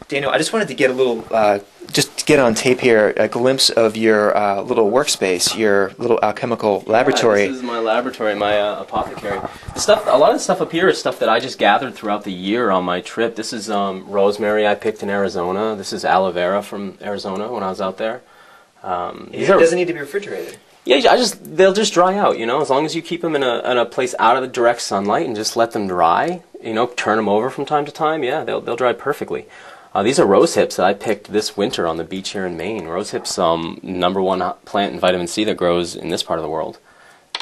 Daniel, I just wanted to get a little, just to get on tape here, a glimpse of your little workspace, your little alchemical laboratory. Yeah, this is my laboratory, my apothecary. A lot of the stuff up here is stuff that I just gathered throughout the year on my trip. This is rosemary I picked in Arizona. This is aloe vera from Arizona when I was out there. It doesn't need to be refrigerated. Yeah, they'll just dry out, you know, as long as you keep them in a place out of the direct sunlight and just let them dry, you know, turn them over from time to time, yeah, they'll dry perfectly. These are rose hips that I picked this winter on the beach here in Maine. Rose hips, #1 plant in vitamin C that grows in this part of the world.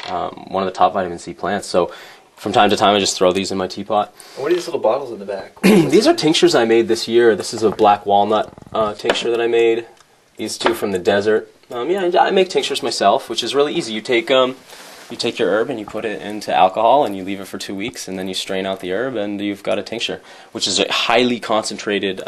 One of the top vitamin C plants. So from time to time I just throw these in my teapot. What are these little bottles in the back? These are tinctures I made this year. This is a black walnut tincture that I made. These two from the desert. Yeah, I make tinctures myself, which is really easy. You take your herb and you put it into alcohol and you leave it for 2 weeks, and then you strain out the herb and you've got a tincture, which is a highly concentrated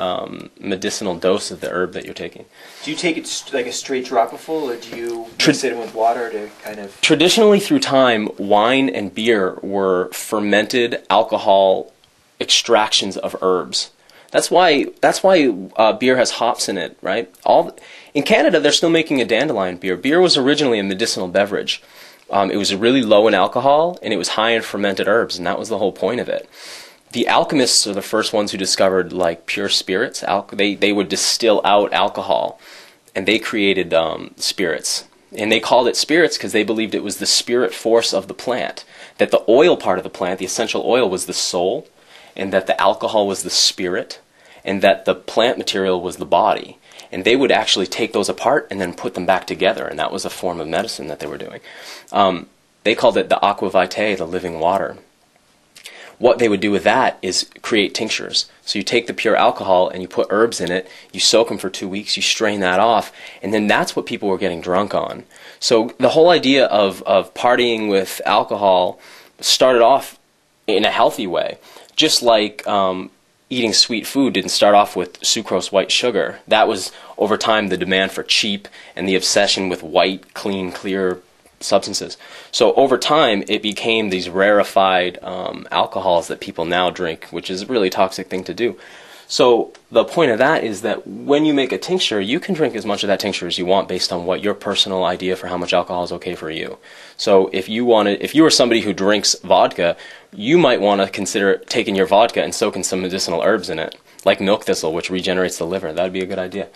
medicinal dose of the herb that you're taking. Do you take it like a straight dropperful, or do you mix it in with water to kind of... Traditionally through time, wine and beer were fermented alcohol extractions of herbs. That's why beer has hops in it, right? In Canada, they're still making a dandelion beer. Beer was originally a medicinal beverage. It was really low in alcohol, and it was high in fermented herbs, and that was the whole point of it. The alchemists are the first ones who discovered like pure spirits. They would distill out alcohol, and they created spirits. And they called it spirits because they believed it was the spirit force of the plant, that the oil part of the plant, the essential oil, was the soul, and that the alcohol was the spirit, and that the plant material was the body. And they would actually take those apart and then put them back together, and that was a form of medicine that they were doing. They called it the aqua vitae, the living water. What they would do with that is create tinctures. So you take the pure alcohol and you put herbs in it, you soak them for 2 weeks, you strain that off, and then that's what people were getting drunk on. So the whole idea of partying with alcohol started off in a healthy way, just like eating sweet food didn't start off with sucrose white sugar. That was, over time, the demand for cheap and the obsession with white, clean, clear substances. So over time, it became these rarefied alcohols that people now drink, which is a really toxic thing to do. So the point of that is that when you make a tincture, you can drink as much of that tincture as you want based on what your personal idea for how much alcohol is okay for you. So if you were somebody who drinks vodka, you might want to consider taking your vodka and soaking some medicinal herbs in it, like milk thistle, which regenerates the liver. That would be a good idea.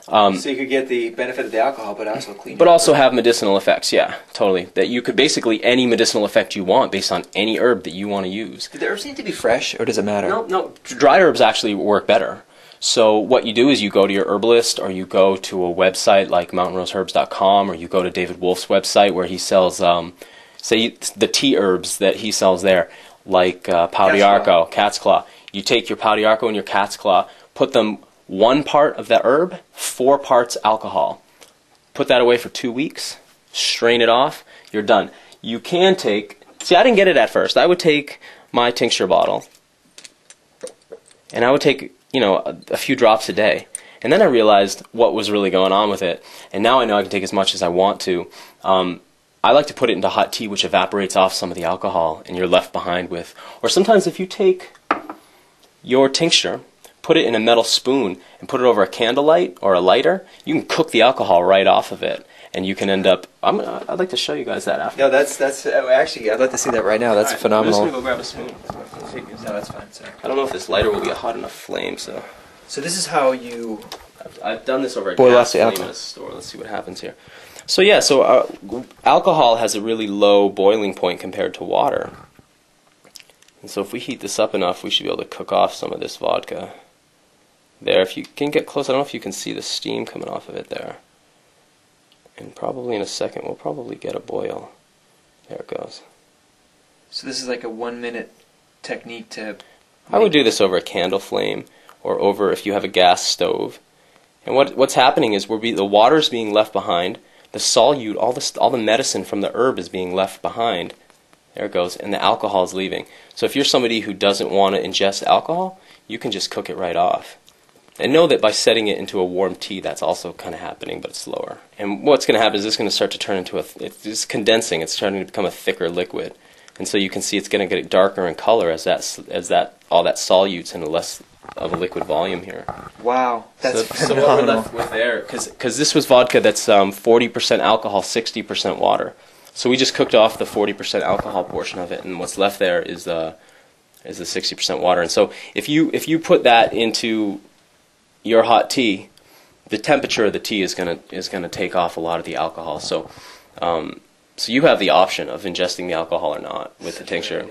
So you could get the benefit of the alcohol, but also clean. But also have medicinal effects, yeah, totally. That you could basically any medicinal effect you want based on any herb that you want to use. Do the herbs need to be fresh, or does it matter? No. Dry herbs actually work better. So what you do is you go to your herbalist, or you go to a website like mountainroseherbs.com, or you go to David Wolf's website where he sells, say, the tea herbs that he sells there, like pau d'arco, cat's claw. You take your pau d'arco and your cat's claw, put them 1 part of that herb, 4 parts alcohol. Put that away for 2 weeks, strain it off, you're done. You can take, see, I didn't get it at first. I would take my tincture bottle, and I would take, you know, a few drops a day. And then I realized what was really going on with it, and now I know I can take as much as I want to. I like to put it into hot tea, which evaporates off some of the alcohol, and you're left behind with, or sometimes if you take your tincture, put it in a metal spoon and put it over a candlelight or a lighter, you can cook the alcohol right off of it, and you can end up. I'd like to show you guys that after. No, that's actually, I'd like to see that right now. That's right, phenomenal. I'm just gonna go grab a spoon. No, that's fine, sir. I don't know if this lighter will be a hot enough flame, so. So this is how you. I've done this over a boil gas off the flame alcohol in a store. Let's see what happens here. So yeah, alcohol has a really low boiling point compared to water, and so if we heat this up enough, we should be able to cook off some of this vodka. There, if you can get close, I don't know if you can see the steam coming off of it there. And probably in a second, we'll probably get a boil. There it goes. So this is like a 1-minute technique to... I would do this over a candle flame, or over if you have a gas stove. And what's happening is the water's being left behind, the solute, all the medicine from the herb is being left behind. There it goes, and the alcohol is leaving. So if you're somebody who doesn't want to ingest alcohol, you can just cook it right off. And know that by setting it into a warm tea, that's also kind of happening, but slower. And what's going to happen is it's going to start to turn into it's condensing. It's starting to become a thicker liquid, and so you can see it's going to get darker in color as all that solutes in a less of a liquid volume here. Wow, that's So what we're phenomenal. left with there, because this was vodka that's 40% alcohol, 60% water. So we just cooked off the 40% alcohol portion of it, and what's left there is the 60% water. And so if you put that into your hot tea, the temperature of the tea is gonna take off a lot of the alcohol. So so you have the option of ingesting the alcohol or not with the tincture.